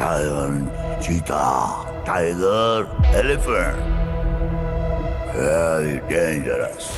lion, cheetah, tiger, elephant. Very dangerous.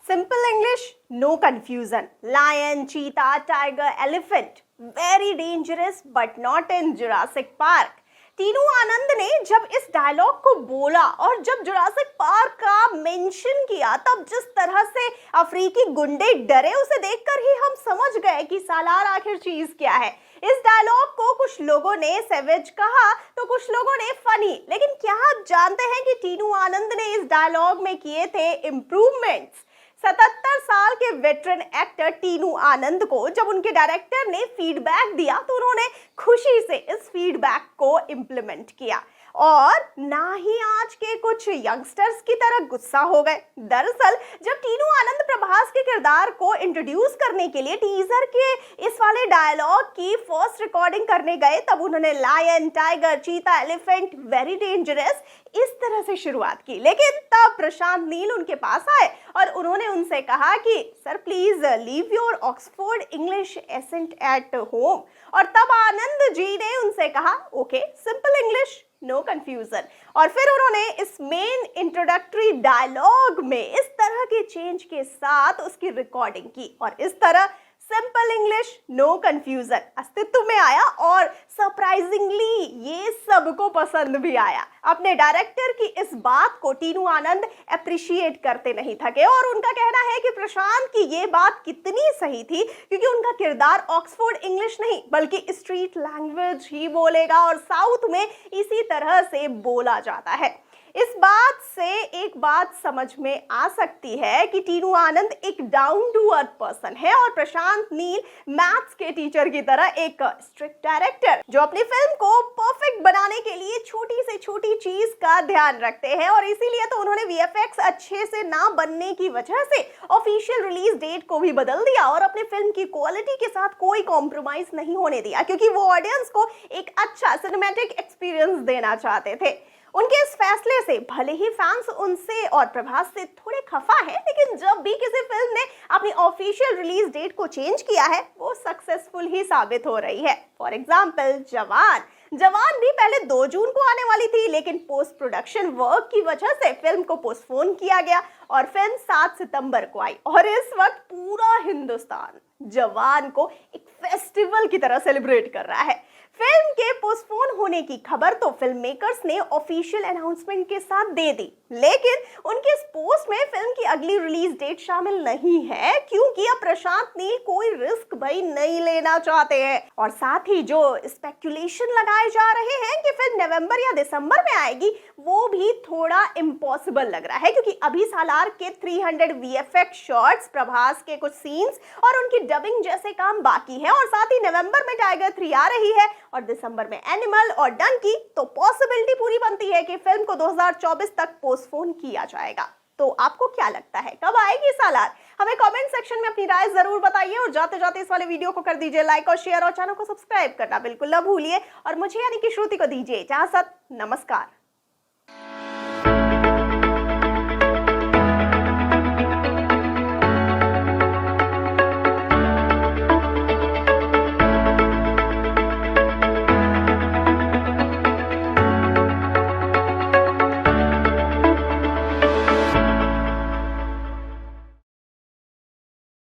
Simple English, no confusion. Lion, cheetah, tiger, elephant. Very dangerous but not in Jurassic Park. Tinu आनंद ने जब इस dialogue को बोला और जब Jurassic park का मेंशन किया, तब जिस तरह से अफ्रीकी गुंडे डरे, उसे देखकर ही हम समझ गए कि सालार आखिर चीज क्या है। इस डायलॉग को कुछ लोगों ने सेवेज कहा तो कुछ लोगों ने फनी, लेकिन क्या आप जानते हैं कि टीनू आनंद ने इस डायलॉग में किए थे इम्प्रूवमेंट्स। 77 साल के वेटरन एक्टर टीनू आनंद को जब उनके डायरेक्टर ने फीडबैक दिया तो उन्होंने खुशी से इस फीडबैक को इम्प्लीमेंट किया और ना ही आज के कुछ यंगस्टर्स की तरह गुस्सा हो गए। दरअसल जब टीनू आनंद प्रभास के किरदार को इंट्रोड्यूस करने के लिए टीजर के इस वाले डायलॉग की फर्स्ट रिकॉर्डिंग करने गए, तब उन्होंने लायन, टाइगर, चीता, एलिफेंट, वेरी डेंजरस इस तरह से शुरुआत की। लेकिन तब प्रशांत नील उनके पास आए और उन्होंने उनसे कहा कि sir please leave your Oxford English accent at home. और तब आनंद जी ने उनसे कहा okay, simple English, no confusion. और फिर उन्होंने इस मेन इंट्रोडक्टरी डायलॉग में इस तरह के चेंज के साथ उसकी रिकॉर्डिंग की और इस तरह सिंपल इंग्लिश, नो कंफ्यूजन अस्तित्व में आया और सरप्राइजिंगली ये सबको पसंद भी आया। अपने डायरेक्टर की इस बात को टीनू आनंद अप्रिशिएट करते नहीं थके और उनका कहना है कि प्रशांत की ये बात कितनी सही थी क्योंकि उनका किरदार ऑक्सफोर्ड इंग्लिश नहीं बल्कि स्ट्रीट लैंग्वेज ही बोलेगा और साउथ में इसी तरह से बोला जाता है। इस बात से एक बात समझ में आ सकती है कि टीनू आनंद एक डाउन टू अर्थ पर्सन है और प्रशांत नील मैथ्स के टीचर की तरह एक स्ट्रिक्ट डायरेक्टर जो अपनी फिल्म को परफेक्ट बनाने के लिए छोटी से छोटी चीज का ध्यान रखते हैं। और इसीलिए तो उन्होंने वीएफएक्स अच्छे से ना बनने की वजह से ऑफिशियल रिलीज डेट को भी बदल दिया और अपनी फिल्म की क्वालिटी के साथ कोई कॉम्प्रोमाइज नहीं होने दिया क्योंकि वो ऑडियंस को एक अच्छा सिनेमैटिक एक्सपीरियंस देना चाहते थे। उनके इस फैसले से भले ही फैंस उनसे और प्रभास से थोड़े खफा हैं, लेकिन जब भी किसी फिल्म ने अपनी ऑफिशियल रिलीज डेट को चेंज किया है वो सक्सेसफुल ही साबित हो रही है। फॉर एग्जाम्पल जवान भी पहले 2 जून को आने वाली थी, लेकिन पोस्ट प्रोडक्शन वर्क की वजह से फिल्म को पोस्टपोन किया गया और फिल्म 7 सितंबर को आई और इस वक्त पूरा हिंदुस्तान जवान को एक फेस्टिवल की तरह सेलिब्रेट कर रहा है। फिल्म के पोस्टपोन होने की खबर तो फिल्म मेकर्स ने ऑफिशियल अनाउंसमेंट के साथ दे दी, लेकिन उनके इस पोस्ट में फिल्म की अगली रिलीज डेट शामिल नहीं है क्योंकि अब प्रशांत नील कोई रिस्क भाई नहीं लेना चाहते हैं। और साथ ही जो स्पेकुलेशन लगाए जा रहे हैं कि फिल्म नवंबर या दिसंबर में आएगी वो भी थोड़ा इम्पॉसिबल लग रहा है क्योंकि अभी सालार के 300 वीएफएक्स शॉट्स, प्रभास के कुछ सीन्स और उनकी डबिंग जैसे काम बाकी है और साथ ही नवंबर में टाइगर 3 आ रही है और दिसंबर में एनिमल और डंकी, तो पॉसिबिलिटी पूरी बनती है कि फिल्म को 2024 तक पोस्टपोन किया जाएगा। तो आपको क्या लगता है कब आएगी सालार? हमें कमेंट सेक्शन में अपनी राय जरूर बताइए और जाते जाते इस वाले वीडियो को कर दीजिए लाइक और शेयर और चैनल को सब्सक्राइब करना बिल्कुल ना भूलिए और मुझे यानी कि श्रुति को दीजिए इजाजत। नमस्कार।